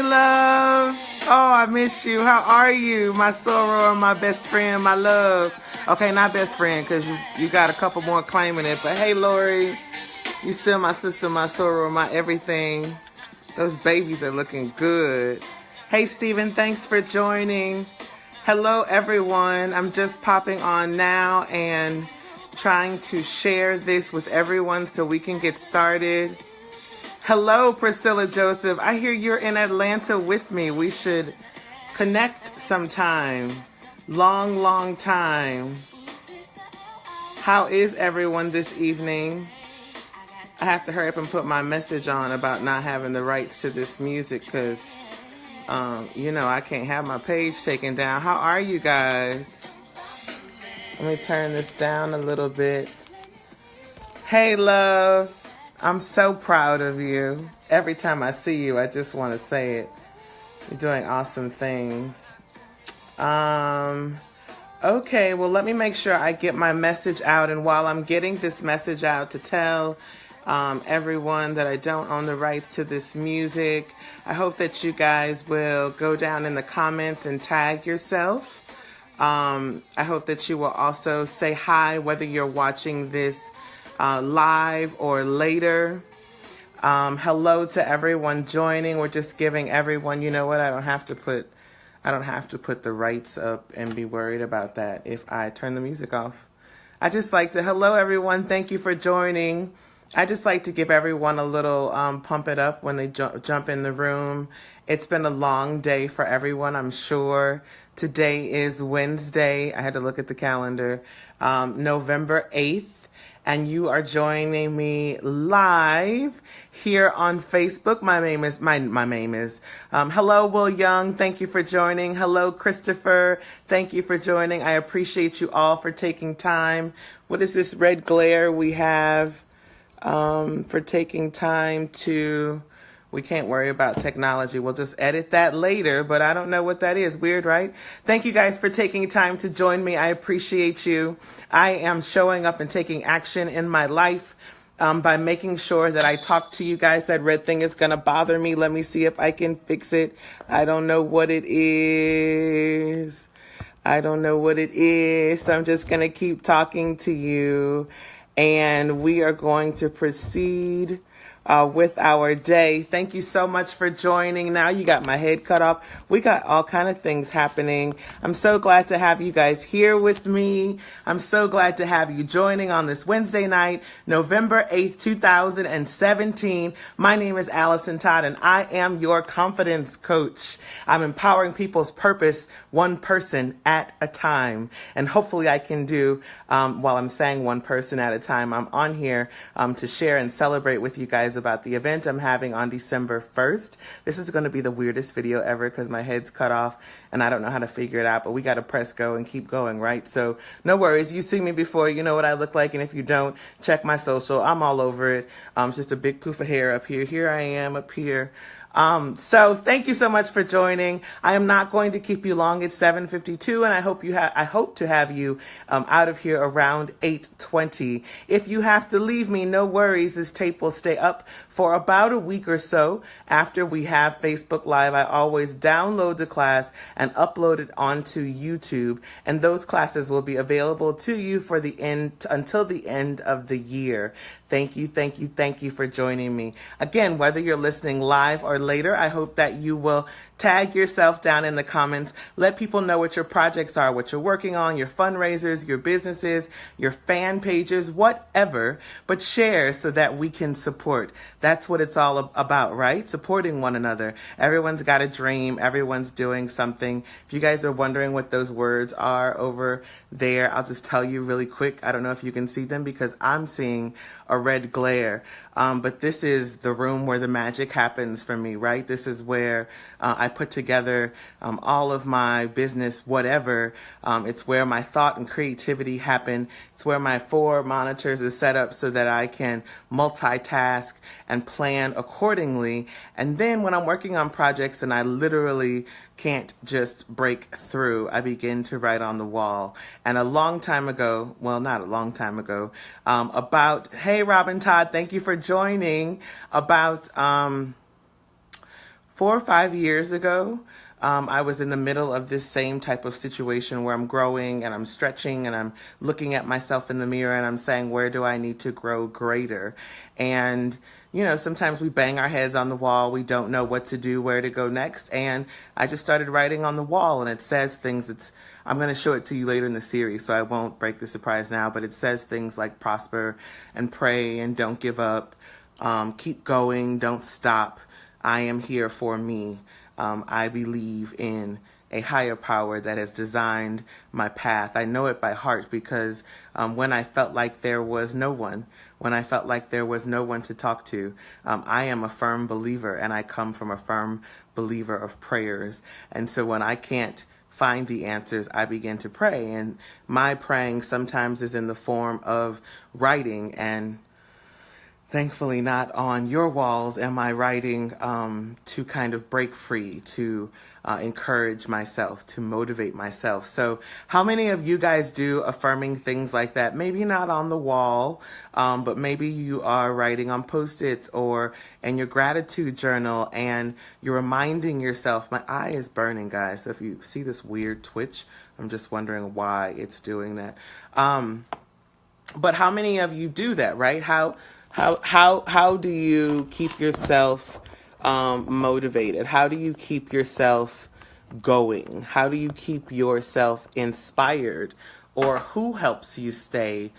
Hey, love. Oh, I miss you. How are you? My soror, my best friend, my love. Okay, not best friend, because you got a couple more claiming it. But hey, Lori, you still my sister, my soror, my everything. Those babies are looking good. Hey, Stephen, thanks for joining. Hello, everyone. I'm just popping on now and trying to share this with everyone so we can get started. Hello, Priscilla Joseph. I hear you're in Atlanta with me. We should connect sometime. Long time. How is everyone this evening? I have to hurry up and put my message on about not having the rights to this music because, I can't have my page taken down. How are you guys? Let me turn this down a little bit. Hey, love. I'm so proud of you. Every time I see you, I just want to say it. You're doing awesome things. Okay, well, let me make sure I get my message out. And while I'm getting this message out to tell everyone that I don't own the rights to this music, I hope that you guys will go down in the comments and tag yourself. I hope that you will also say hi, whether you're watching this live or later. Hello to everyone joining. We're just giving everyone, you know what, I don't have to put the rights up and be worried about that if I turn the music off. I just like to, hello everyone, thank you for joining. I just like to give everyone a little pump it up when they jump in the room. It's been a long day for everyone, I'm sure. Today is Wednesday. I had to look at the calendar. November 8th. And you are joining me live here on Facebook. My name is, hello, Will Young. Thank you for joining. Hello, Christopher. Thank you for joining. I appreciate you all for taking time. What is this red glare we have, for taking time to, we can't worry about technology. We'll just edit that later, but I don't know what that is. Weird, right? Thank you guys for taking time to join me. I appreciate you. I am showing up and taking action in my life by making sure that I talk to you guys. That red thing is going to bother me. Let me see if I can fix it. I don't know what it is. So I'm just going to keep talking to you. And we are going to proceed with our day. Thank you so much for joining. Now you got my head cut off. We got all kind of things happening. I'm so glad to have you guys here with me. I'm so glad to have you joining on this Wednesday night, November 8th, 2017. My name is Allison Todd, and I am your confidence coach. I'm empowering people's purpose one person at a time. And hopefully I can do, while I'm saying one person at a time, I'm on here to share and celebrate with you guys about the event I'm having on December 1st. This is going to be the weirdest video ever because my head's cut off and I don't know how to figure it out, but we got to press go and keep going, right? So no worries. You see me before, you know what I look like. And if you don't, check my social. I'm all over it. It's just a big poof of hair up here. Here I am up here. So thank you so much for joining. I am not going to keep you long. It's 7:52 and I hope to have you out of here around 8:20. If you have to leave me, no worries. This tape will stay up for about a week or so after we have Facebook Live. I always download the class and upload it onto YouTube, and those classes will be available to you for the end until the end of the year. Thank you for joining me. Again, whether you're listening live or later, I hope that you will tag yourself down in the comments. Let people know what your projects are, what you're working on, your fundraisers, your businesses, your fan pages, whatever, but share so that we can support. That's what it's all about, right? Supporting one another. Everyone's got a dream. Everyone's doing something. If you guys are wondering what those words are over there, I'll just tell you really quick. I don't know if you can see them because I'm seeing a red glare. But this is the room where the magic happens for me, right? This is where I put together all of my business, whatever. It's where my thought and creativity happen. It's where my 4 monitors is set up so that I can multitask and plan accordingly. And then when I'm working on projects and I literally can't just break through, I begin to write on the wall. And a long time ago, well, not a long time ago, hey, Robin Todd, thank you for joining. About 4 or 5 years ago, I was in the middle of this same type of situation where I'm growing and I'm stretching and I'm looking at myself in the mirror and I'm saying, where do I need to grow greater? And, sometimes we bang our heads on the wall. We don't know what to do, where to go next. And I just started writing on the wall, and it says things. I'm going to show it to you later in the series, so I won't break the surprise now, but it says things like prosper and pray and don't give up. Keep going, don't stop. I am here for me. I believe in a higher power that has designed my path. I know it by heart because when I felt like there was no one, to talk to, I am a firm believer, and I come from a firm believer of prayers. And so when I can't find the answers, I begin to pray. And my praying sometimes is in the form of writing, and thankfully not on your walls am I writing to kind of break free, to encourage myself, to motivate myself. So how many of you guys do affirming things like that? Maybe not on the wall, but maybe you are writing on Post-its or in your gratitude journal, and you're reminding yourself. My eye is burning, guys. So if you see this weird twitch, I'm just wondering why it's doing that. But how many of you do that, right? How do you keep yourself motivated? How do you keep yourself going? How do you keep yourself inspired? Or who helps you stay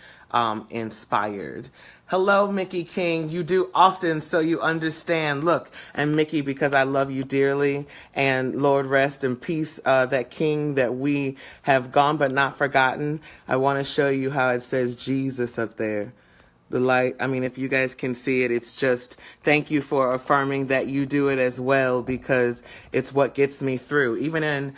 inspired? Hello, Mickey King. You do often, so you understand. Look, and Mickey, because I love you dearly, and Lord rest in peace, that King that we have gone but not forgotten. I want to show you how it says Jesus up there. The light, if you guys can see it, it's just thank you for affirming that you do it as well, because it's what gets me through. Even in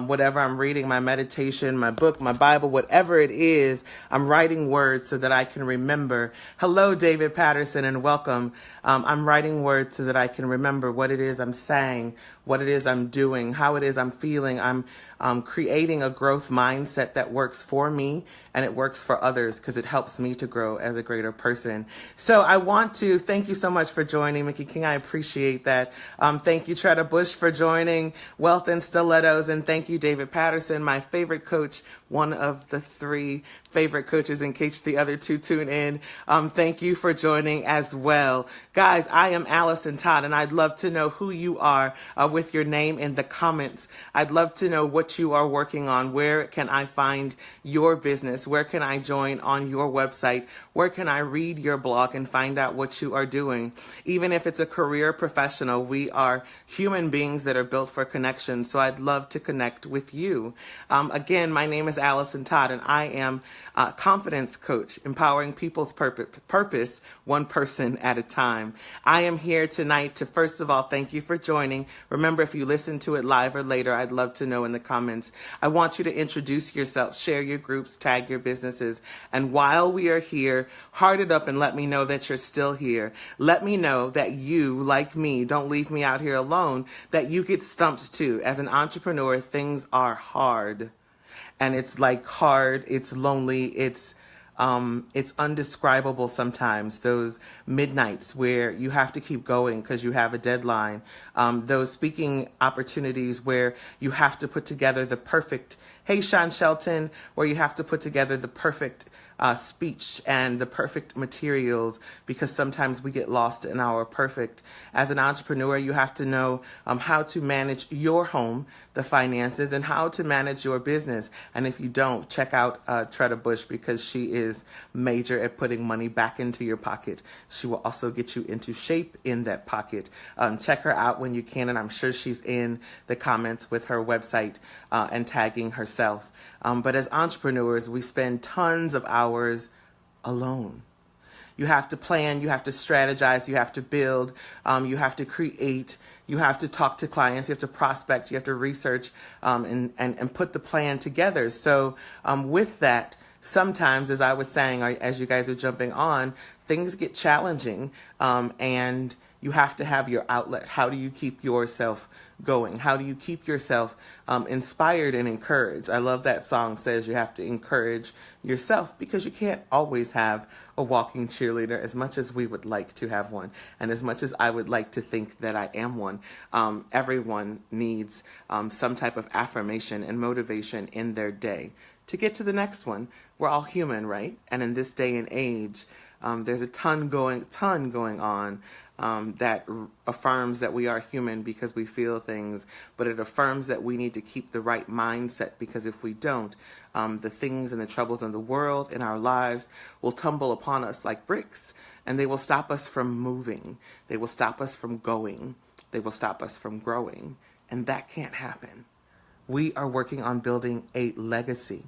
whatever I'm reading, my meditation, my book, my Bible, whatever it is, I'm writing words so that I can remember. Hello, David Patterson, and welcome. I'm writing words so that I can remember what it is I'm saying, what it is I'm doing, how it is I'm feeling. I'm creating a growth mindset that works for me and it works for others, because it helps me to grow as a greater person. So I want to thank you so much for joining, Mickey King. I appreciate that. Thank you, Tretta Bush, for joining, Wealth and Stilettos, and thank you, David Patterson, my favorite coach, one of the 3 favorite coaches in case the other 2 tune in. Thank you for joining as well. Guys, I am Allison Todd, and I'd love to know who you are with your name in the comments. I'd love to know what you are working on. Where can I find your business? Where can I join on your website? Where can I read your blog and find out what you are doing? Even if it's a career professional, we are human beings that are built for connection. So I'd love to connect with you. Again, my name is Allison Todd, and I am a confidence coach, empowering people's purpose one person at a time. I am here tonight to, first of all, thank you for joining. Remember, if you listen to it live or later, I'd love to know in the comments. I want you to introduce yourself, share your groups, tag your businesses. And while we are here, heart it up and let me know that you're still here. Let me know that you, like me, don't leave me out here alone, that you get stumped too. As an entrepreneur, things are hard. And it's like hard, it's lonely, it's undescribable sometimes. Those midnights where you have to keep going because you have a deadline. Those speaking opportunities where you have to put together the perfect, hey, Sean Shelton, where you have to put together the perfect speech and the perfect materials, because sometimes we get lost in our perfect. As an entrepreneur, you have to know how to manage your home, the finances, and how to manage your business. And if you don't, check out Tretta Bush, because she is major at putting money back into your pocket. She will also get you into shape in that pocket. Check her out when you can, and I'm sure she's in the comments with her website and tagging herself. But as entrepreneurs, we spend tons of hours alone. You have to plan, you have to strategize, you have to build, you have to create, you have to talk to clients, you have to prospect, you have to research and put the plan together. So with that, sometimes, as I was saying, or as you guys are jumping on, things get challenging, and You have to have your outlet. How do you keep yourself going? How do you keep yourself inspired and encouraged? I love that song says you have to encourage yourself, because you can't always have a walking cheerleader, as much as we would like to have one, and as much as I would like to think that I am one. Everyone needs some type of affirmation and motivation in their day to get to the next one. We're all human, right? And in this day and age, there's a ton going on that affirms that we are human because we feel things, but it affirms that we need to keep the right mindset, because if we don't, the things and the troubles in the world, in our lives, will tumble upon us like bricks, and they will stop us from moving. They will stop us from going. They will stop us from growing, and that can't happen. We are working on building a legacy.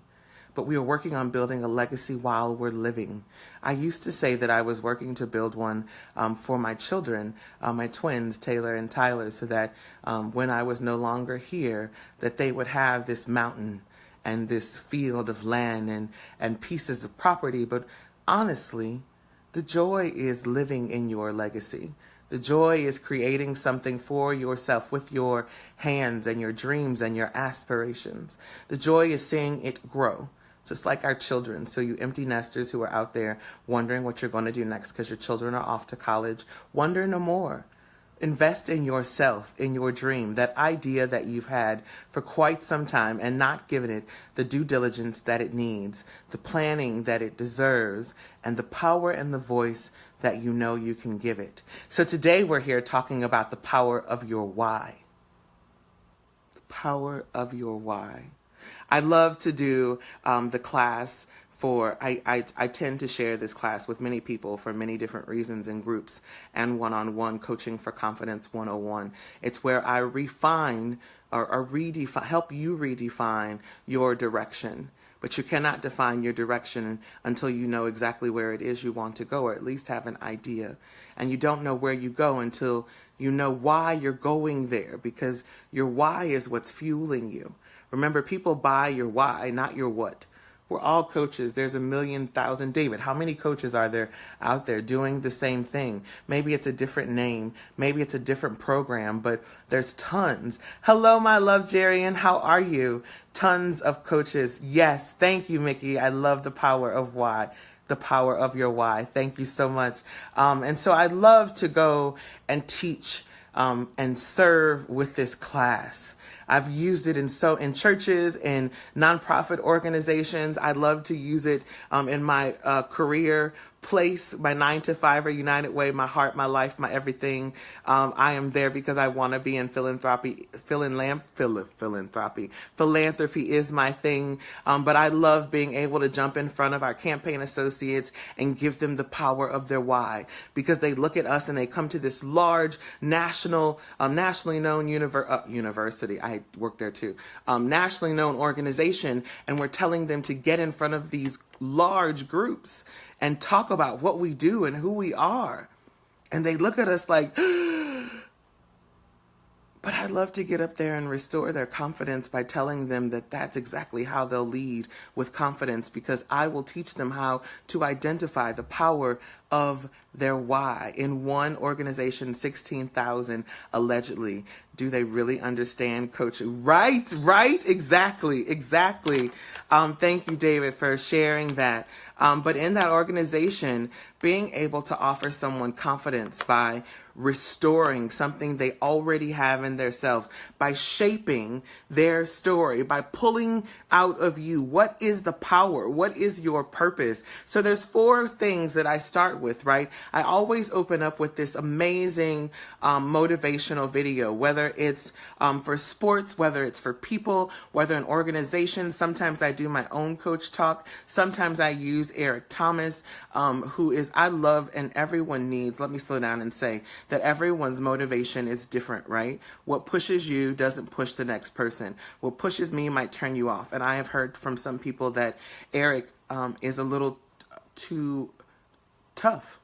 But we are working on building a legacy while we're living. I used to say that I was working to build one for my children, my twins, Taylor and Tyler, so that when I was no longer here, that they would have this mountain and this field of land and pieces of property. But honestly, the joy is living in your legacy. The joy is creating something for yourself with your hands and your dreams and your aspirations. The joy is seeing it grow, just like our children. So you empty nesters who are out there wondering what you're going to do next because your children are off to college, wonder no more. Invest in yourself, in your dream, that idea that you've had for quite some time and not given it the due diligence that it needs, the planning that it deserves, and the power and the voice that you know you can give it. So today we're here talking about the power of your why. The power of your why. I love to do the class I tend to share this class with many people for many different reasons in groups and one-on-one coaching for Confidence 101. It's where I refine or help you redefine your direction. But you cannot define your direction until you know exactly where it is you want to go, or at least have an idea. And you don't know where you go until you know why you're going there, because your why is what's fueling you. Remember, people buy your why, not your what. We're all coaches. There's 1,000,000. David, how many coaches are there out there doing the same thing? Maybe it's a different name. Maybe it's a different program, but there's tons. Hello, my love, Jerian. How are you? Tons of coaches. Yes. Thank you, Mickey. I love the power of why. The power of your why. Thank you so much. And so I love to go and teach and serve with this class. I've used it in churches, in nonprofit organizations. I love to use it in my career place, my 9-to-5 United Way, my heart, my life, my everything. I am there because I want to be in philanthropy. Philanthropy is my thing. But I love being able to jump in front of our campaign associates and give them the power of their why, because they look at us and they come to this large nationally known university. I work there too. Nationally known organization, and we're telling them to get in front of these large groups and talk about what we do and who we are. And they look at us like, but I'd love to get up there and restore their confidence by telling them that that's exactly how they'll lead with confidence, because I will teach them how to identify the power of their why. In one organization, 16,000 allegedly. Do they really understand coaching? Right, exactly. Thank you, David, for sharing that. But in that organization, being able to offer someone confidence by restoring something they already have in themselves, by shaping their story, by pulling out of you what is the power, what is your purpose. So there's 4 things that I start with, right? I always open up with this amazing motivational video, whether it's for sports, whether it's for people, whether an organization. Sometimes I do my own coach talk. Sometimes I use Eric Thomas, who is, I love, and everyone needs, let me slow down and say that everyone's motivation is different, right? What pushes you doesn't push the next person. What pushes me might turn you off. And I have heard from some people that Eric is a little too tough.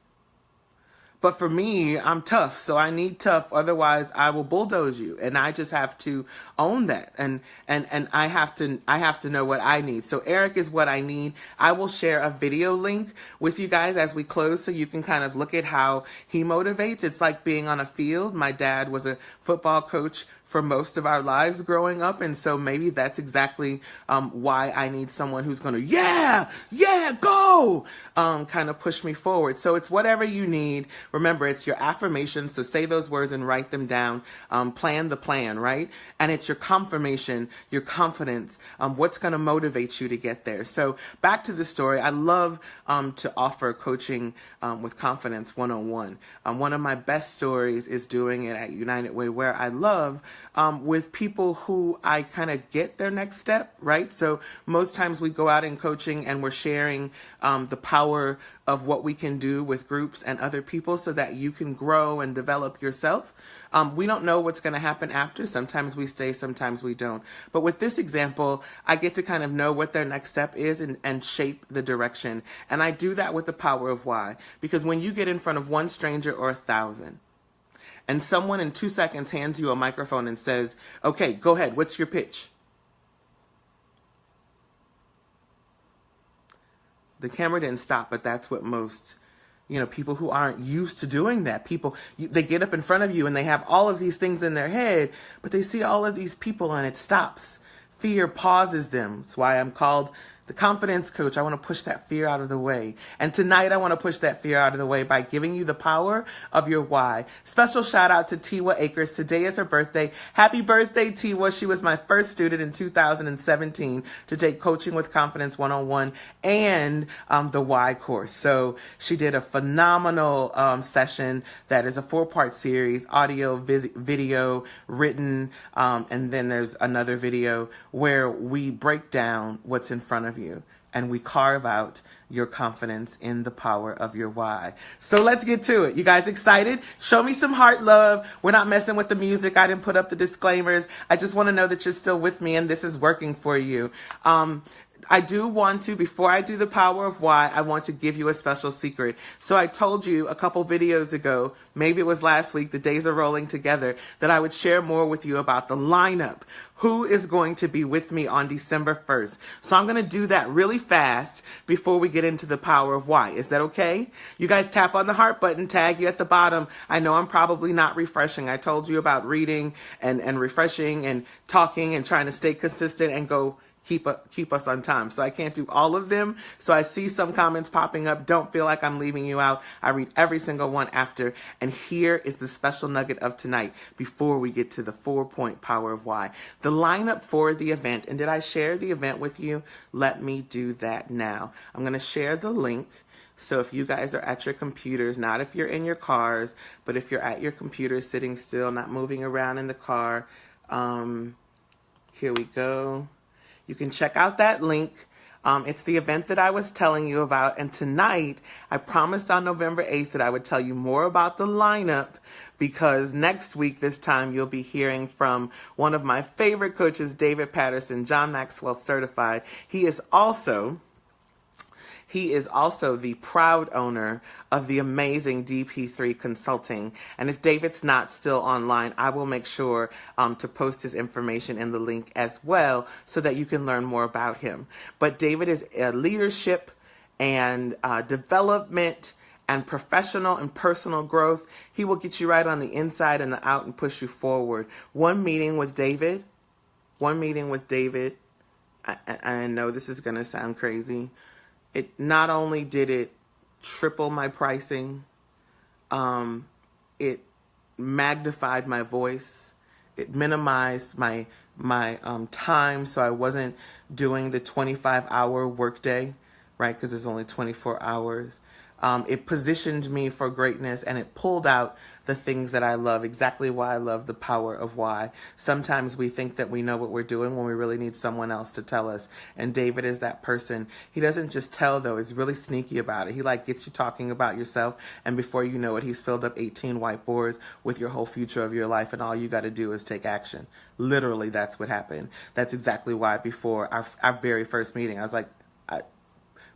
But for me, I'm tough, so I need tough. Otherwise, I will bulldoze you, and I just have to own that. And I have to know what I need. So Eric is what I need. I will share a video link with you guys as we close, so you can kind of look at how he motivates. It's like being on a field. My dad was a football coach for most of our lives growing up, and so maybe that's exactly why I need someone who's going to go kind of push me forward. So it's whatever you need. Remember, it's your affirmations, so say those words and write them down. Plan the plan, right? And it's your confirmation, your confidence, what's going to motivate you to get there. So back to the story. I love to offer coaching with confidence 101. One of my best stories is doing it at United Way, where I love with people who I kind of get their next step, right? So most times we go out in coaching and we're sharing the power of what we can do with groups and other people so that you can grow and develop yourself. We don't know what's going to happen after. Sometimes we stay, sometimes we don't. But with this example, I get to kind of know what their next step is and shape the direction. And I do that with the power of why. Because when you get in front of one stranger or 1,000, and someone in 2 seconds hands you a microphone and says, okay, go ahead, what's your pitch? The camera didn't stop, but that's what most, people who aren't used to doing that. They get up in front of you and they have all of these things in their head, but they see all of these people and it stops. Fear pauses them. That's why I'm called the confidence coach. I want to push that fear out of the way. And tonight I want to push that fear out of the way by giving you the power of your why. Special shout out to Tiwa Akers. Today is her birthday. Happy birthday, Tiwa. She was my first student in 2017 to take Coaching with Confidence 101 and the Why course. So she did a phenomenal session that is a 4-part series, audio, video, written, and then there's another video where we break down what's in front of you and we carve out your confidence in the power of your why. So let's get to it. You guys excited? Show me some heart love. We're not messing with the music. I didn't put up the disclaimers. I just want to know that you're still with me and this is working for you. I do want to, before I do the power of why, I want to give you a special secret. So I told you a couple videos ago, maybe it was last week, the days are rolling together, that I would share more with you about the lineup. Who is going to be with me on December 1st? So I'm going to do that really fast before we get into the power of why. Is that okay? You guys tap on the heart button, tag you at the bottom. I know I'm probably not refreshing. I told you about reading and refreshing and talking and trying to stay consistent and go keep us on time. So I can't do all of them. So I see some comments popping up. Don't feel like I'm leaving you out. I read every single one after. And here is the special nugget of tonight before we get to the 4-point power of why. The lineup for the event. And did I share the event with you? Let me do that now. I'm going to share the link. So if you guys are at your computers, not if you're in your cars, but if you're at your computers sitting still, not moving around in the car, here we go. You can check out that link. It's the event that I was telling you about. And tonight, I promised on November 8th that I would tell you more about the lineup because next week, this time, you'll be hearing from one of my favorite coaches, David Patterson, John Maxwell certified. He is also the proud owner of the amazing DP3 Consulting. And if David's not still online, I will make sure to post his information in the link as well so that you can learn more about him. But David is a leadership and development and professional and personal growth. He will get you right on the inside and the out and push you forward. One meeting with David, I know this is going to sound crazy. It not only did it triple my pricing, it magnified my voice. It minimized my time, so I wasn't doing the 25-hour workday, right? Because there's only 24 hours. It positioned me for greatness, and it pulled out the things that I love, exactly why I love the power of why. Sometimes we think that we know what we're doing when we really need someone else to tell us. And David is that person. He doesn't just tell, though. He's really sneaky about it. He gets you talking about yourself, and before you know it, he's filled up 18 whiteboards with your whole future of your life, and all you got to do is take action. Literally, that's what happened. That's exactly why before our very first meeting, I was like,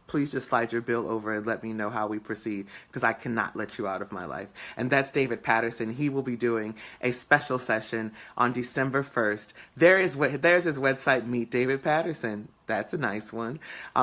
please just slide your bill over and let me know how we proceed, because I cannot let you out of my life. And that's David Patterson. He will be doing a special session on December 1st. There's his website, Meet David Patterson. That's a nice one.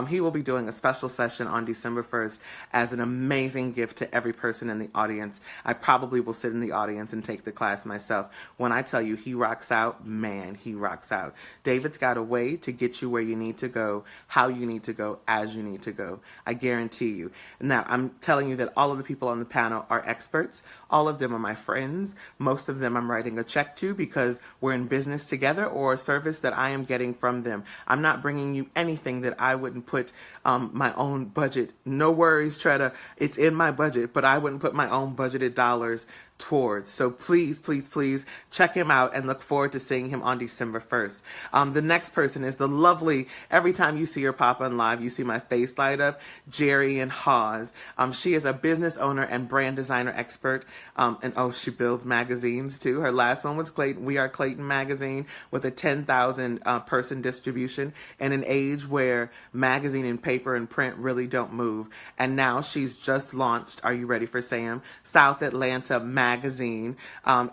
He will be doing a special session on December 1st as an amazing gift to every person in the audience. I probably will sit in the audience and take the class myself. When I tell you he rocks out, man, he rocks out. David's got a way to get you where you need to go, how you need to go, as you need to go. I guarantee you. Now, I'm telling you that all of the people on the panel are experts. All of them are my friends. Most of them I'm writing a check to because we're in business together, or a service that I am getting from them. I'm not bringing you anything that I wouldn't put my own budget. No worries, Tretta. It's in my budget, but I wouldn't put my own budgeted dollars towards. So please, please, please check him out and look forward to seeing him on December 1st. The next person is the lovely, every time you see her pop on live, you see my face light up, Jerry and Hawes. She is a business owner and brand designer expert. And she builds magazines too. Her last one was Clayton. We Are Clayton magazine with a 10,000 person distribution in an age where magazine and paper and print really don't move. And now she's just launched, are you ready for Sam? South Atlanta magazine.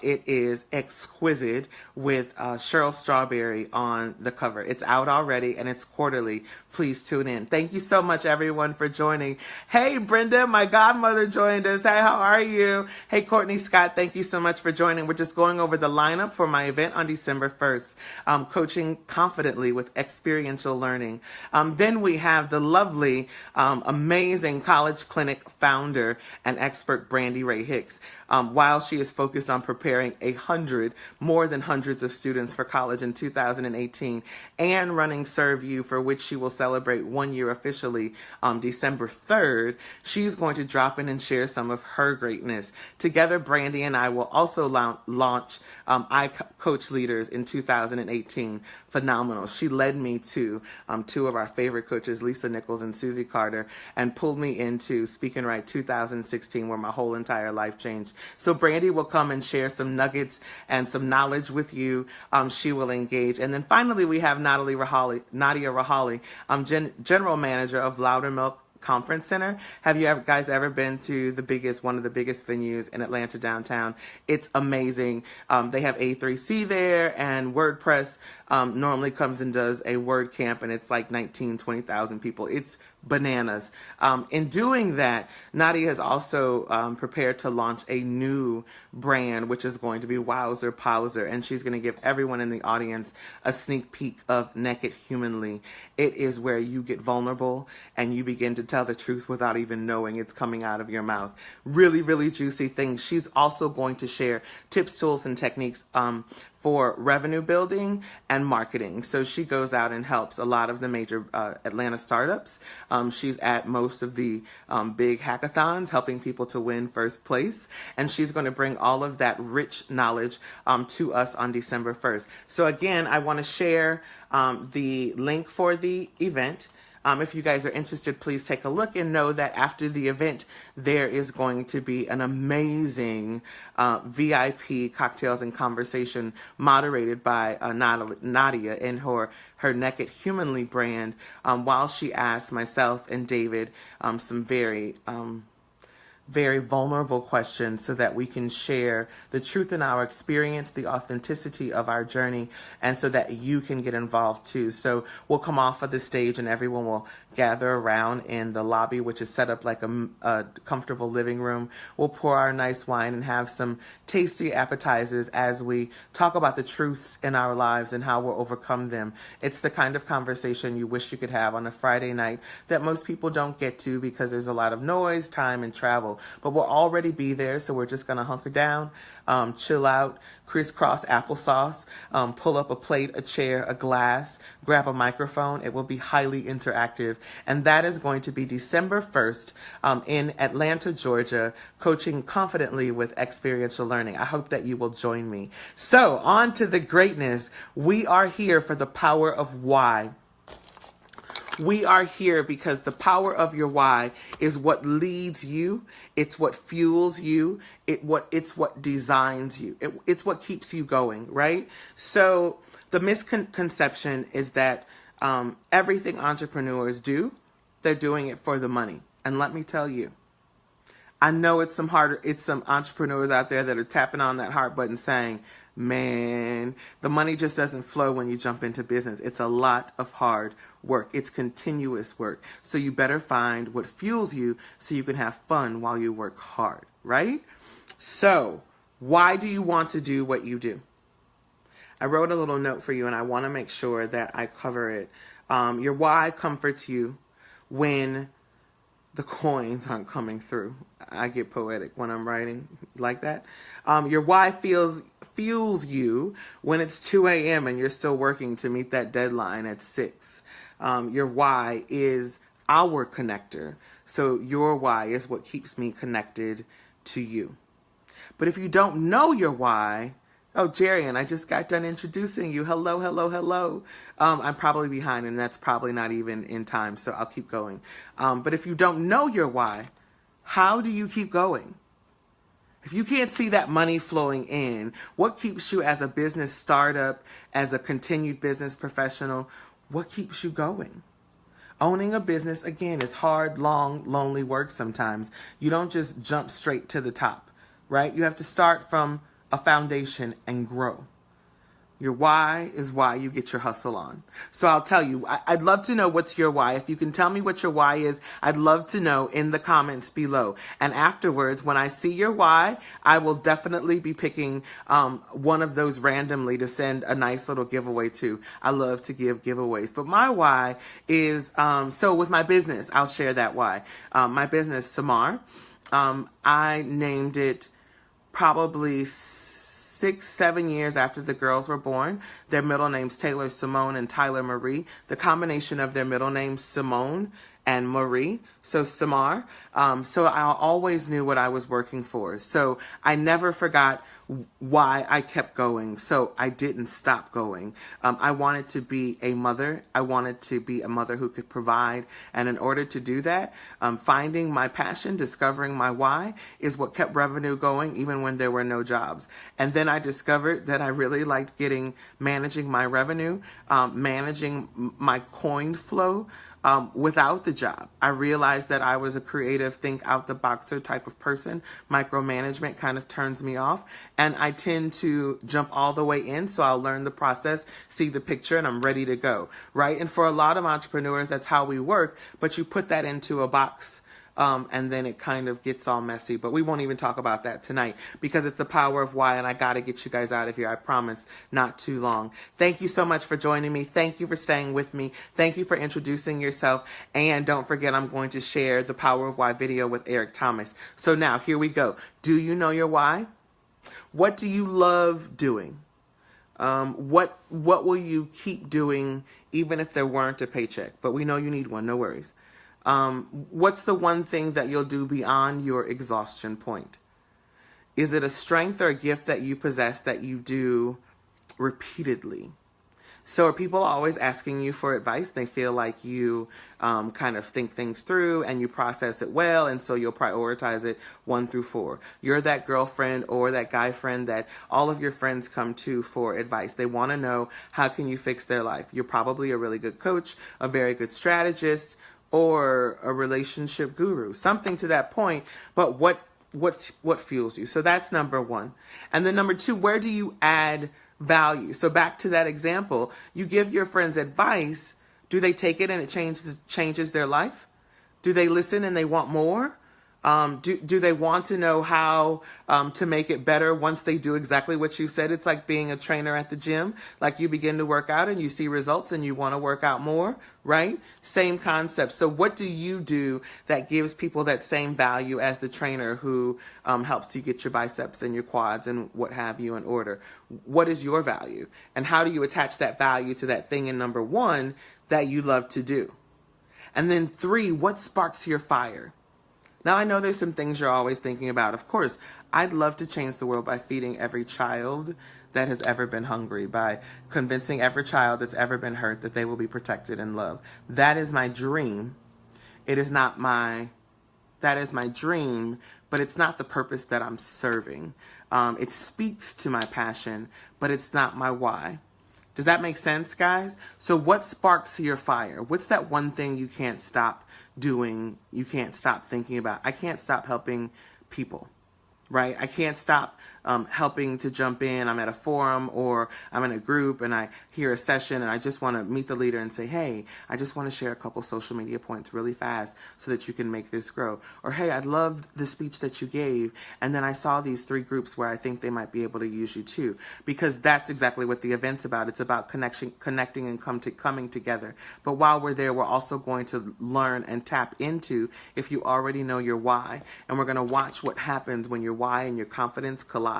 It is exquisite with Cheryl Strawberry on the cover. It's out already and it's quarterly. Please tune in. Thank you so much, everyone, for joining. Hey, Brenda, my godmother joined us. Hey, how are you? Hey, Courtney Scott, thank you so much for joining. We're just going over the lineup for my event on December 1st, Coaching Confidently with Experiential Learning. Then we have the lovely, amazing College Clinic founder and expert, Brandy Ray Hicks. While she is focused on preparing more than hundreds of students for college in 2018, and running Serve You, for which she will celebrate 1 year officially on December 3rd, she's going to drop in and share some of her greatness. Together, Brandy and I will also launch I Coach Leaders in 2018. Phenomenal. She led me to two of our favorite coaches, Lisa Nichols and Susie Carter, and pulled me into Speak and Write 2016, where my whole entire life changed. So Brandy will come and share some nuggets and some knowledge with you. She will engage. And then finally, we have Nadia Rahali, General Manager of Loudermilk Conference Center. Have you guys ever been to one of the biggest venues in Atlanta downtown? It's amazing. They have A3C there, and WordPress normally comes and does a word camp, and it's like 20,000 people. It's bananas. In doing that, Nadia has also prepared to launch a new brand, which is going to be Wowzer Powzer, and she's going to give everyone in the audience a sneak peek of Naked Humanly. It is where you get vulnerable and you begin to tell the truth without even knowing it's coming out of your mouth. Really, really juicy things. She's also going to share tips, tools, and techniques for revenue building and marketing. So she goes out and helps a lot of the major Atlanta startups. She's at most of the big hackathons, helping people to win first place. And she's going to bring all of that rich knowledge to us on December 1st. So again, I want to share the link for the event. If you guys are interested, please take a look and know that after the event, there is going to be an amazing VIP cocktails and conversation moderated by Nadia in her Naked Humanly brand, while she asks myself and David some very vulnerable questions so that we can share the truth in our experience, the authenticity of our journey, and so that you can get involved too. So we'll come off of the stage and everyone will gather around in the lobby, which is set up like a comfortable living room. We'll pour our nice wine and have some tasty appetizers as we talk about the truths in our lives and how we'll overcome them. It's the kind of conversation you wish you could have on a Friday night that most people don't get to because there's a lot of noise, time, and travel. But we'll already be there, so we're just going to hunker down, chill out, crisscross applesauce, pull up a plate, a chair, a glass, grab a microphone. It will be highly interactive. And that is going to be December 1st in Atlanta, Georgia, Coaching Confidently with Experiential Learning. I hope that you will join me. So on to the greatness. We are here for the power of why. We are here because the power of your why is what leads you. It's what fuels you. It's what designs you. It's what keeps you going, right? So the misconception is that everything entrepreneurs do They're doing it for the money. And let me tell you, I know it's some entrepreneurs out there that are tapping on that heart button saying, man, the money just doesn't flow when you jump into business. It's a lot of hard work. It's continuous work. So you better find what fuels you so you can have fun while you work hard, right? So why do you want to do what you do? I wrote a little note for you, and I want to make sure that I cover it. Your why comforts you when the coins aren't coming through. I get poetic when I'm writing like that. Your why fuels you when it's 2 a.m. and you're still working to meet that deadline at 6. Your why is our connector. So your why is what keeps me connected to you. But if you don't know your why, oh, Jerian, I just got done introducing you. Hello, hello, hello. I'm probably behind, and that's probably not even in time, so I'll keep going. But if you don't know your why, how do you keep going? If you can't see that money flowing in, what keeps you as a business startup, as a continued business professional? What keeps you going? Owning a business, again, is hard, long, lonely work sometimes. You don't just jump straight to the top, right? You have to start from a foundation and grow. Your why is why you get your hustle on. So I'll tell you, I'd love to know what's your why. If you can tell me what your why is, I'd love to know in the comments below. And afterwards, when I see your why, I will definitely be picking one of those randomly to send a nice little giveaway to. I love to give giveaways. But my why is, so with my business, I'll share that why. My business, Samar, I named it probably 6-7 years after the girls were born. Their middle names Taylor Simone and Tyler Marie. The combination of their middle names Simone and Marie, so Samar. So I always knew what I was working for. So I never forgot why I kept going. So I didn't stop going. I wanted to be a mother. I wanted to be a mother who could provide. And in order to do that, finding my passion, discovering my why is what kept revenue going even when there were no jobs. And then I discovered that I really liked managing my revenue, managing my coin flow, without the job. I realized that I was a creative, think out the boxer type of person. Micromanagement kind of turns me off, and I tend to jump all the way in. So I'll learn the process, see the picture, and I'm ready to go, right? And for a lot of entrepreneurs, that's how we work, but you put that into a box, and then it kind of gets all messy. But we won't even talk about that tonight because it's the power of why, and I got to get you guys out of here. I promise, not too long. Thank you so much for joining me. Thank you for staying with me. Thank you for introducing yourself. And don't forget, I'm going to share the Power of Why video with Eric Thomas. So now, here we go. Do you know your why? What do you love doing? What will you keep doing even if there weren't a paycheck? But we know you need one, no worries. What's the one thing that you'll do beyond your exhaustion point? Is it a strength or a gift that you possess that you do repeatedly? So are people always asking you for advice? They feel like you kind of think things through and you process it well, and so you'll prioritize it 1 through 4. You're that girlfriend or that guy friend that all of your friends come to for advice. They want to know, how can you fix their life? You're probably a really good coach, a very good strategist, or a relationship guru, something to that point. But what fuels you? So that's number 1. And then number 2, where do you add value? So back to that example, you give your friends advice. Do they take it and it changes their life? Do they listen and they want more? Do they want to know how to make it better once they do exactly what you said? It's like being a trainer at the gym. Like you begin to work out and you see results and you want to work out more, right? Same concept. So what do you do that gives people that same value as the trainer who helps you get your biceps and your quads and what have you in order? What is your value? And how do you attach that value to that thing in number 1 that you love to do? And then 3, what sparks your fire? Now, I know there's some things you're always thinking about. Of course, I'd love to change the world by feeding every child that has ever been hungry, by convincing every child that's ever been hurt that they will be protected and loved. That is my dream. That is my dream, but it's not the purpose that I'm serving. It speaks to my passion, but it's not my why. Does that make sense, guys? So what sparks your fire? What's that one thing you can't stop doing? You can't stop thinking about? I can't stop helping people. Right? I can't stop helping to jump in. I'm at a forum or I'm in a group and I hear a session and I just want to meet the leader and say, hey, I just want to share a couple social media points really fast so that you can make this grow. Or, hey, I loved the speech that you gave. And then I saw these 3 groups where I think they might be able to use you too. Because that's exactly what the event's about. It's about connecting and coming together. But while we're there, we're also going to learn and tap into if you already know your why. And we're going to watch what happens when your why and your confidence collide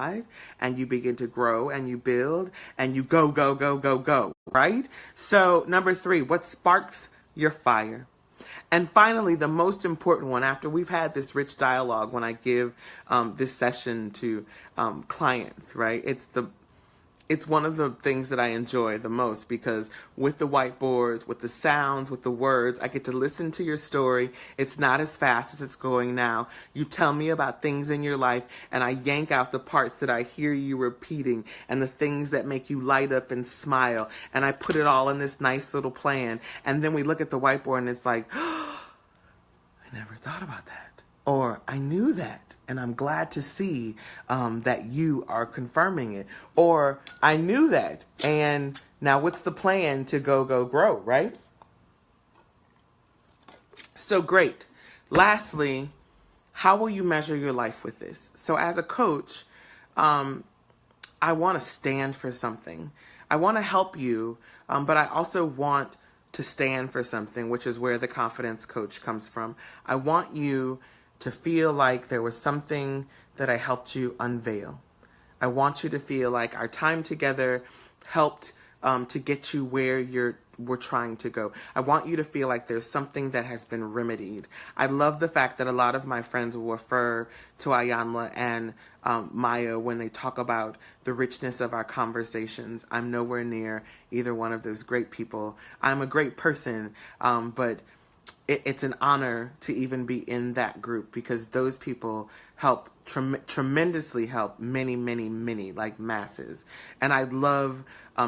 and you begin to grow and you build and you go, right? So number 3, what sparks your fire? And finally, the most important one, after we've had this rich dialogue when I give this session to clients, right? It's one of the things that I enjoy the most because with the whiteboards, with the sounds, with the words, I get to listen to your story. It's not as fast as it's going now. You tell me about things in your life and I yank out the parts that I hear you repeating and the things that make you light up and smile. And I put it all in this nice little plan. And then we look at the whiteboard and it's like, oh, I never thought about that. Or I knew that, and I'm glad to see that you are confirming it. Or I knew that, and now what's the plan to go, grow, right? So great. Lastly, how will you measure your life with this? So as a coach, I want to stand for something. I want to help you, but I also want to stand for something, which is where the confidence coach comes from. I want you to feel like there was something that I helped you unveil. I want you to feel like our time together helped to get you where we're trying to go. I want you to feel like there's something that has been remedied. I love the fact that a lot of my friends will refer to Ayanla and Maya when they talk about the richness of our conversations. I'm nowhere near either one of those great people. I'm a great person, but it's an honor to even be in that group because those people help tremendously help many, like masses. And I'd love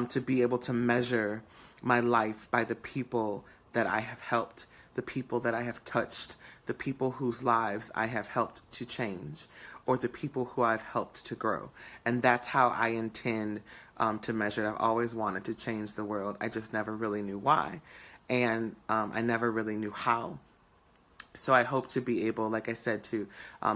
to be able to measure my life by the people that I have helped, the people that I have touched, the people whose lives I have helped to change, or the people who I've helped to grow. And that's how I intend to measure it. I've always wanted to change the world. I just never really knew why. And I never really knew how. So I hope to be able, like I said, to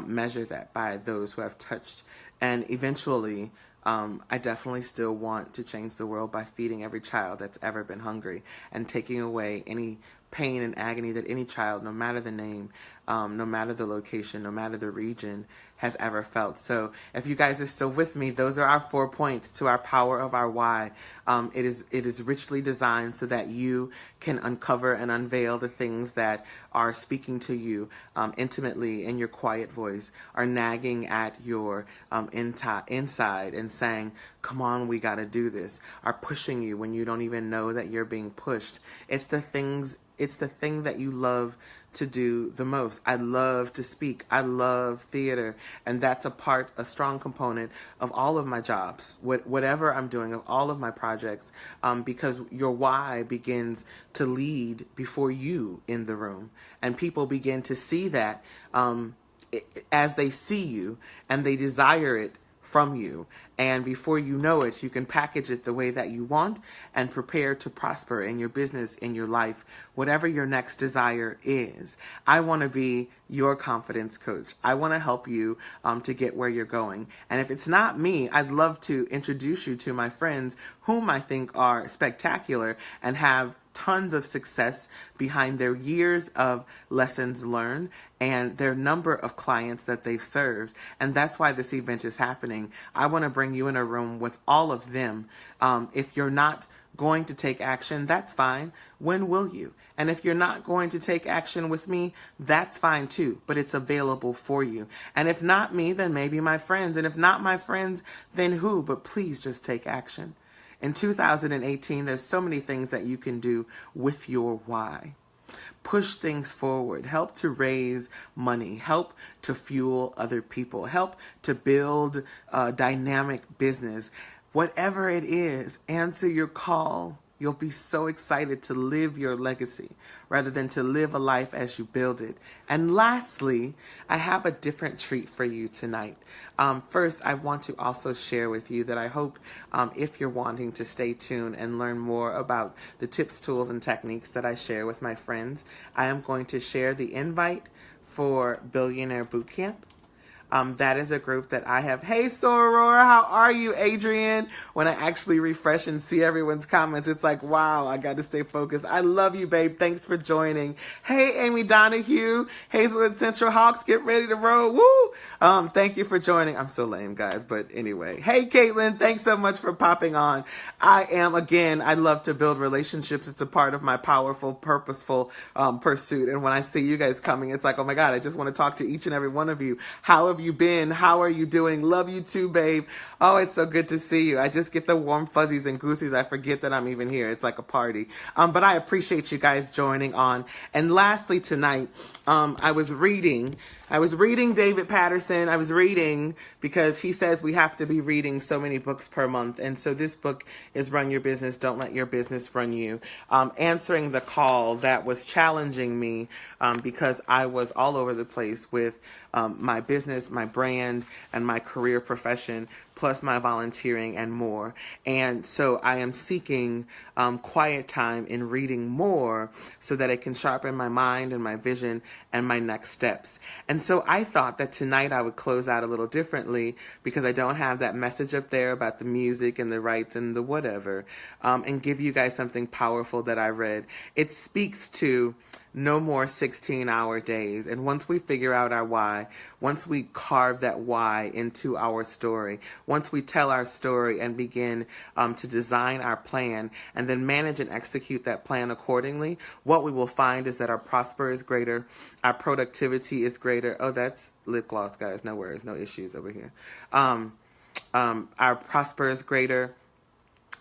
measure that by those who have touched. And eventually, I definitely still want to change the world by feeding every child that's ever been hungry and taking away any pain and agony that any child, no matter the name, no matter the location, no matter the region, has ever felt. So if you guys are still with me, those are our 4 points to our power of our why. It is richly designed so that you can uncover and unveil the things that are speaking to you intimately in your quiet voice, are nagging at your inside and saying, come on, we got to do this, are pushing you when you don't even know that you're being pushed. It's the thing that you love to do the most. I love to speak. I love theater. And that's a strong component of all of my jobs, whatever I'm doing, of all of my projects, because your why begins to lead before you in the room. And people begin to see that as they see you and they desire it from you. And before you know it, you can package it the way that you want and prepare to prosper in your business, in your life, whatever your next desire is. I want to be your confidence coach. I want to help you to get where you're going. And if it's not me, I'd love to introduce you to my friends whom I think are spectacular and have tons of success behind their years of lessons learned and their number of clients that they've served. And that's why this event is happening. I want to bring you in a room with all of them. If you're not going to take action, that's fine. When will you? And if you're not going to take action with me, that's fine too, but it's available for you. And if not me, then maybe my friends. And if not my friends, then who? But please just take action. In 2018, there's so many things that you can do with your why. Push things forward, help to raise money, help to fuel other people, help to build a dynamic business, Whatever it is, answer your call. You'll be so excited to live your legacy rather than to live a life as you build it. And lastly, I have a different treat for you tonight. First, I want to also share with you that I hope if you're wanting to stay tuned and learn more about the tips, tools, and techniques that I share with my friends, I am going to share the invite for Billionaire Bootcamp. That is a group that I have. Hey, Soror, how are you, Adrian? When I actually refresh and see everyone's comments, it's like, wow, I got to stay focused. I love you, babe. Thanks for joining. Hey, Amy Donahue, Hazelwood Central Hawks, get ready to roll. Woo! Thank you for joining. I'm so lame, guys, but anyway. Hey, Caitlin, thanks so much for popping on. I love to build relationships. It's a part of my powerful, purposeful pursuit. And when I see you guys coming, it's like, oh my God, I just want to talk to each and every one of you. How have you been? How are you doing? Love you too, babe. Oh, it's so good to see you. I just get the warm fuzzies and goosies. I forget that I'm even here. It's like a party. But I appreciate you guys joining on. And lastly, tonight, I was reading David Patterson. I was reading because he says we have to be reading so many books per month. And so this book is Run Your Business, Don't Let Your Business Run You. Answering the call that was challenging me because I was all over the place with my business, my brand, and my career profession, plus my volunteering and more. And so I am seeking quiet time in reading more so that I can sharpen my mind and my vision and my next steps. And so I thought that tonight I would close out a little differently because I don't have that message up there about the music and the rights and the whatever, and give you guys something powerful that I read. It speaks to no more 16-hour days. And once we figure out our why, once we carve that why into our story, once we tell our story and begin to design our plan and then manage and execute that plan accordingly, what we will find is that our prosper is greater, our productivity is greater. Oh, that's lip gloss, guys. No worries, no issues over here. Our prosper is greater,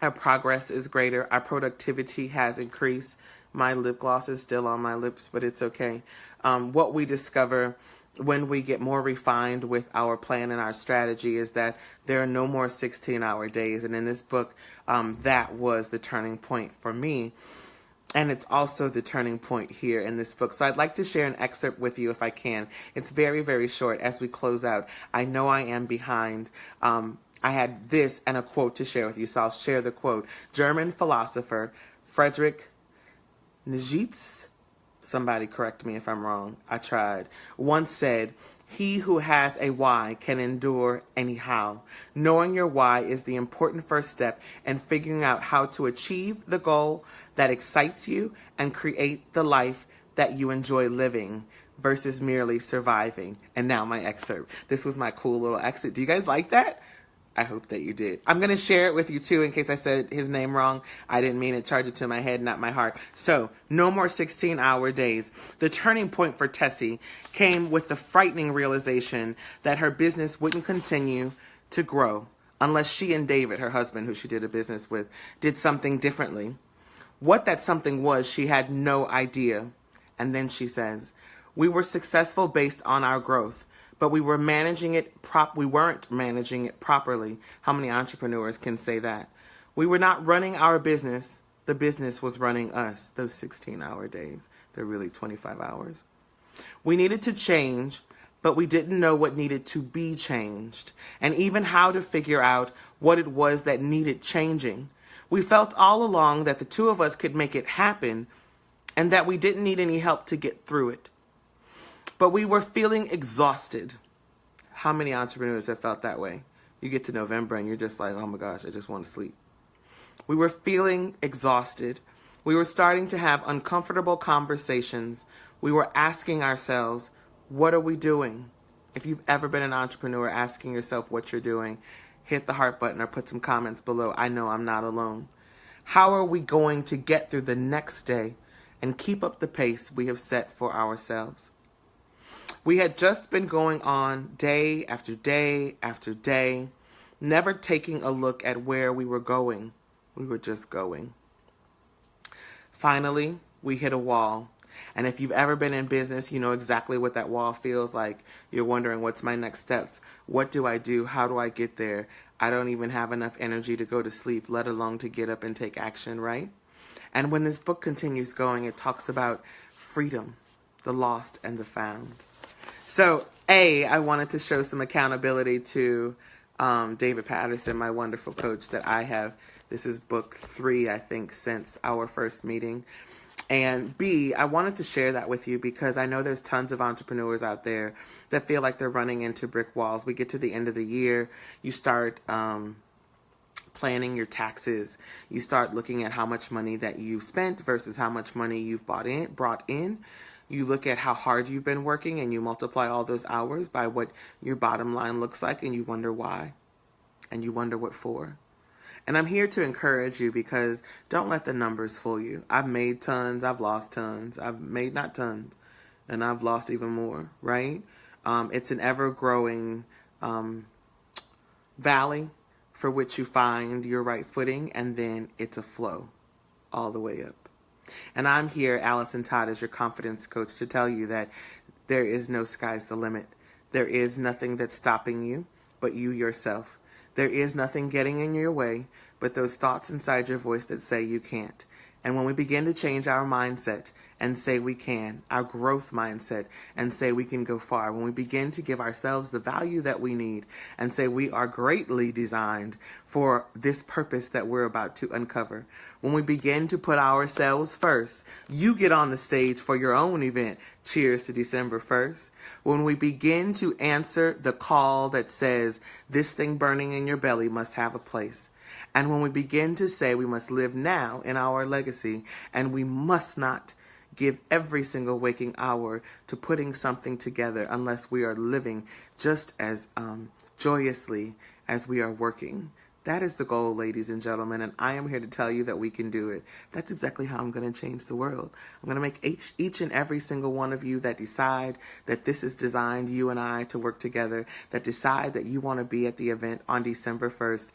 our progress is greater, our productivity has increased. My lip gloss is still on my lips, but it's okay. What we discover when we get more refined with our plan and our strategy is that there are no more 16-hour days. And in this book, that was the turning point for me. And it's also the turning point here in this book. So I'd like to share an excerpt with you if I can. It's very, very short as we close out. I know I am behind. I had this and a quote to share with you, so I'll share the quote. German philosopher Friedrich Nietzsche, somebody correct me if I'm wrong, I tried, once said, "He who has a why can endure anyhow. Knowing your why is the important first step in figuring out how to achieve the goal that excites you and create the life that you enjoy living versus merely surviving." And now my excerpt. This was my cool little exit. Do you guys like that? I hope that you did. I'm going to share it with you, too, in case I said his name wrong. I didn't mean it. Charge it to my head, not my heart. So, no more 16-hour days. The turning point for Tessie came with the frightening realization that her business wouldn't continue to grow unless she and David, her husband, who she did a business with, did something differently. What that something was, she had no idea. And then she says, "We were successful based on our growth, but we weren't managing it properly." How many entrepreneurs can say that? We were not running our business. The business was running us. Those 16-hour days. They're really 25 hours. We needed to change, but we didn't know what needed to be changed, and even how to figure out what it was that needed changing. We felt all along that the two of us could make it happen, and that we didn't need any help to get through it. But we were feeling exhausted. How many entrepreneurs have felt that way? You get to November and you're just like, oh my gosh, I just want to sleep. We were feeling exhausted. We were starting to have uncomfortable conversations. We were asking ourselves, what are we doing? If you've ever been an entrepreneur asking yourself what you're doing, hit the heart button or put some comments below. I know I'm not alone. How are we going to get through the next day and keep up the pace we have set for ourselves? We had just been going on day after day after day, never taking a look at where we were going. We were just going. Finally, we hit a wall. And if you've ever been in business, you know exactly what that wall feels like. You're wondering, what's my next steps? What do I do? How do I get there? I don't even have enough energy to go to sleep, let alone to get up and take action, right? And when this book continues going, it talks about freedom, the lost and the found. So, I wanted to show some accountability to David Patterson, my wonderful coach that I have. This is book 3, I think, since our first meeting. And B, I wanted to share that with you because I know there's tons of entrepreneurs out there that feel like they're running into brick walls. We get to the end of the year, you start planning your taxes. You start looking at how much money that you've spent versus how much money you've brought in. You look at how hard you've been working and you multiply all those hours by what your bottom line looks like, and you wonder why and you wonder what for. And I'm here to encourage you because don't let the numbers fool you. I've made tons, I've lost tons, I've made not tons, and I've lost even more, right? It's an ever-growing valley for which you find your right footing, and then it's a flow all the way up. And I'm here, Allison Todd, as your confidence coach, to tell you that there is no sky's the limit. There is nothing that's stopping you but you yourself. There is nothing getting in your way but those thoughts inside your voice that say you can't. And when we begin to change our mindset and say we can, our growth mindset, and say we can go far, when we begin to give ourselves the value that we need and say we are greatly designed for this purpose that we're about to uncover, when we begin to put ourselves first, you get on the stage for your own event. Cheers to December 1st. When we begin to answer the call that says this thing burning in your belly must have a place. And when we begin to say we must live now in our legacy, and we must not give every single waking hour to putting something together unless we are living just as joyously as we are working. That is the goal, ladies and gentlemen, and I am here to tell you that we can do it. That's exactly how I'm going to change the world. I'm going to make each and every single one of you that decide that this is designed, you and I, to work together, that decide that you want to be at the event on December 1st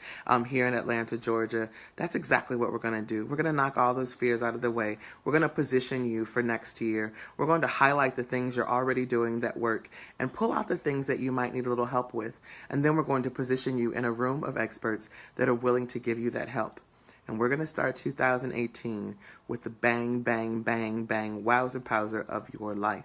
here in Atlanta, Georgia. That's exactly what we're going to do. We're going to knock all those fears out of the way. We're going to position you for next year. We're going to highlight the things you're already doing that work and pull out the things that you might need a little help with. And then we're going to position you in a room of experts that are willing to give you that help. And we're going to start 2018 with the bang, bang, bang, bang, wowzer powser of your life.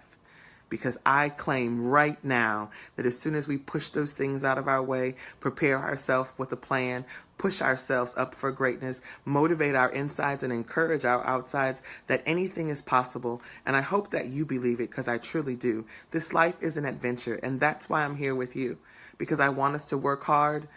Because I claim right now that as soon as we push those things out of our way, prepare ourselves with a plan, push ourselves up for greatness, motivate our insides and encourage our outsides, that anything is possible. And I hope that you believe it, because I truly do. This life is an adventure, and that's why I'm here with you. Because I want us to work hard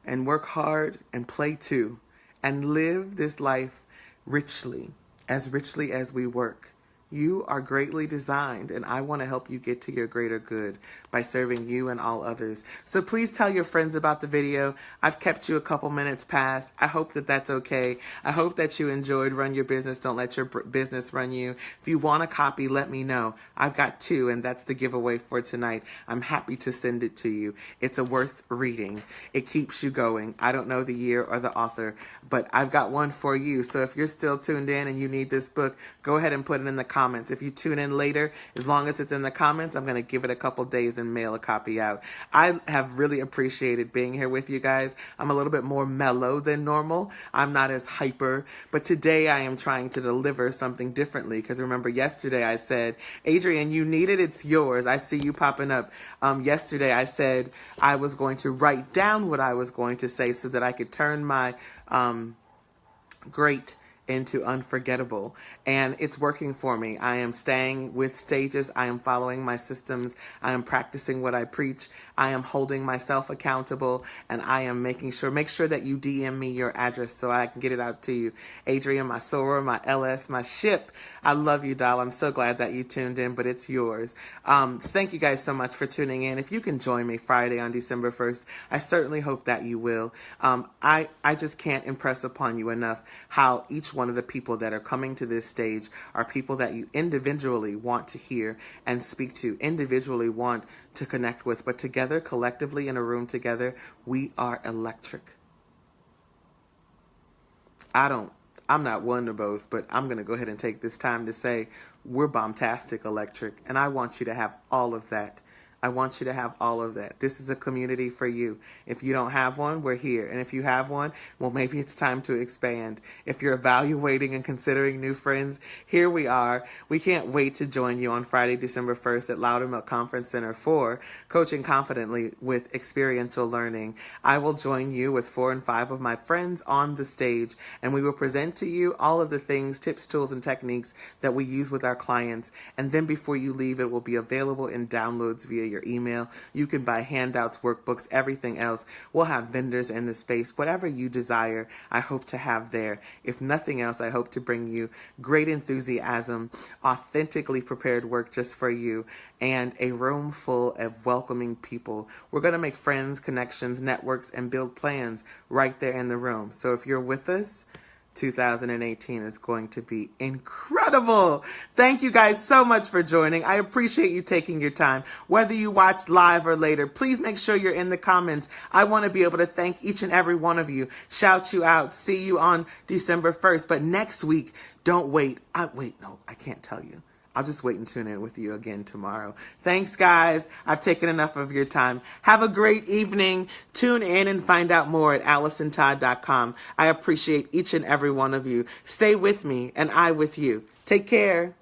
and play too, and live this life richly as we work. You are greatly designed, and I want to help you get to your greater good by serving you and all others. So please tell your friends about the video. I've kept you a couple minutes past. I hope that that's okay. I hope that you enjoyed Run Your Business. Don't let your business run you. If you want a copy, let me know. I've got 2, and that's the giveaway for tonight. I'm happy to send it to you. It's a worth reading. It keeps you going. I don't know the year or the author, but I've got one for you. So if you're still tuned in and you need this book, go ahead and put it in the comments. If you tune in later, as long as it's in the comments, I'm going to give it a couple days and mail a copy out. I have really appreciated being here with you guys. I'm a little bit more mellow than normal. I'm not as hyper, but today I am trying to deliver something differently, because remember yesterday I said, Adrian, you need it, it's yours. I see you popping up. Yesterday I said I was going to write down what I was going to say so that I could turn my great into unforgettable, and it's working for me. I am staying with stages. I am following my systems. I am practicing what I preach. I am holding myself accountable, and I am make sure that you DM me your address so I can get it out to you. Adrian, my Sora, my LS, my ship. I love you, doll. I'm so glad that you tuned in, but it's yours. Thank you guys so much for tuning in. If you can join me Friday on December 1st, I certainly hope that you will. I just can't impress upon you enough how each one of the people that are coming to this stage are people that you individually want to hear and speak to, individually want to connect with, but together, collectively in a room together, we are electric. I I'm not one to boast, but I'm going to go ahead and take this time to say we're bombastic electric, and I want you to have all of that. I want you to have all of that. This is a community for you. If you don't have one, we're here. And if you have one, well, maybe it's time to expand. If you're evaluating and considering new friends, here we are. We can't wait to join you on Friday, December 1st at Loudermilk Conference Center for Coaching Confidently with Experiential Learning. I will join you with 4 and 5 of my friends on the stage, and we will present to you all of the things, tips, tools, and techniques that we use with our clients. And then before you leave, it will be available in downloads via your email. You can buy handouts, workbooks, everything else. We'll have vendors in the space. Whatever you desire, I hope to have there. If nothing else, I hope to bring you great enthusiasm, authentically prepared work just for you, and a room full of welcoming people. We're going to make friends, connections, networks, and build plans right there in the room. So if you're with us, 2018 is going to be incredible. Thank you guys so much for joining. I appreciate you taking your time. Whether you watch live or later, please make sure you're in the comments. I want to be able to thank each and every one of you, shout you out, see you on December 1st. But next week, don't wait. I can't tell you. I'll just wait and tune in with you again tomorrow. Thanks, guys. I've taken enough of your time. Have a great evening. Tune in and find out more at AllisonTodd.com. I appreciate each and every one of you. Stay with me and I with you. Take care.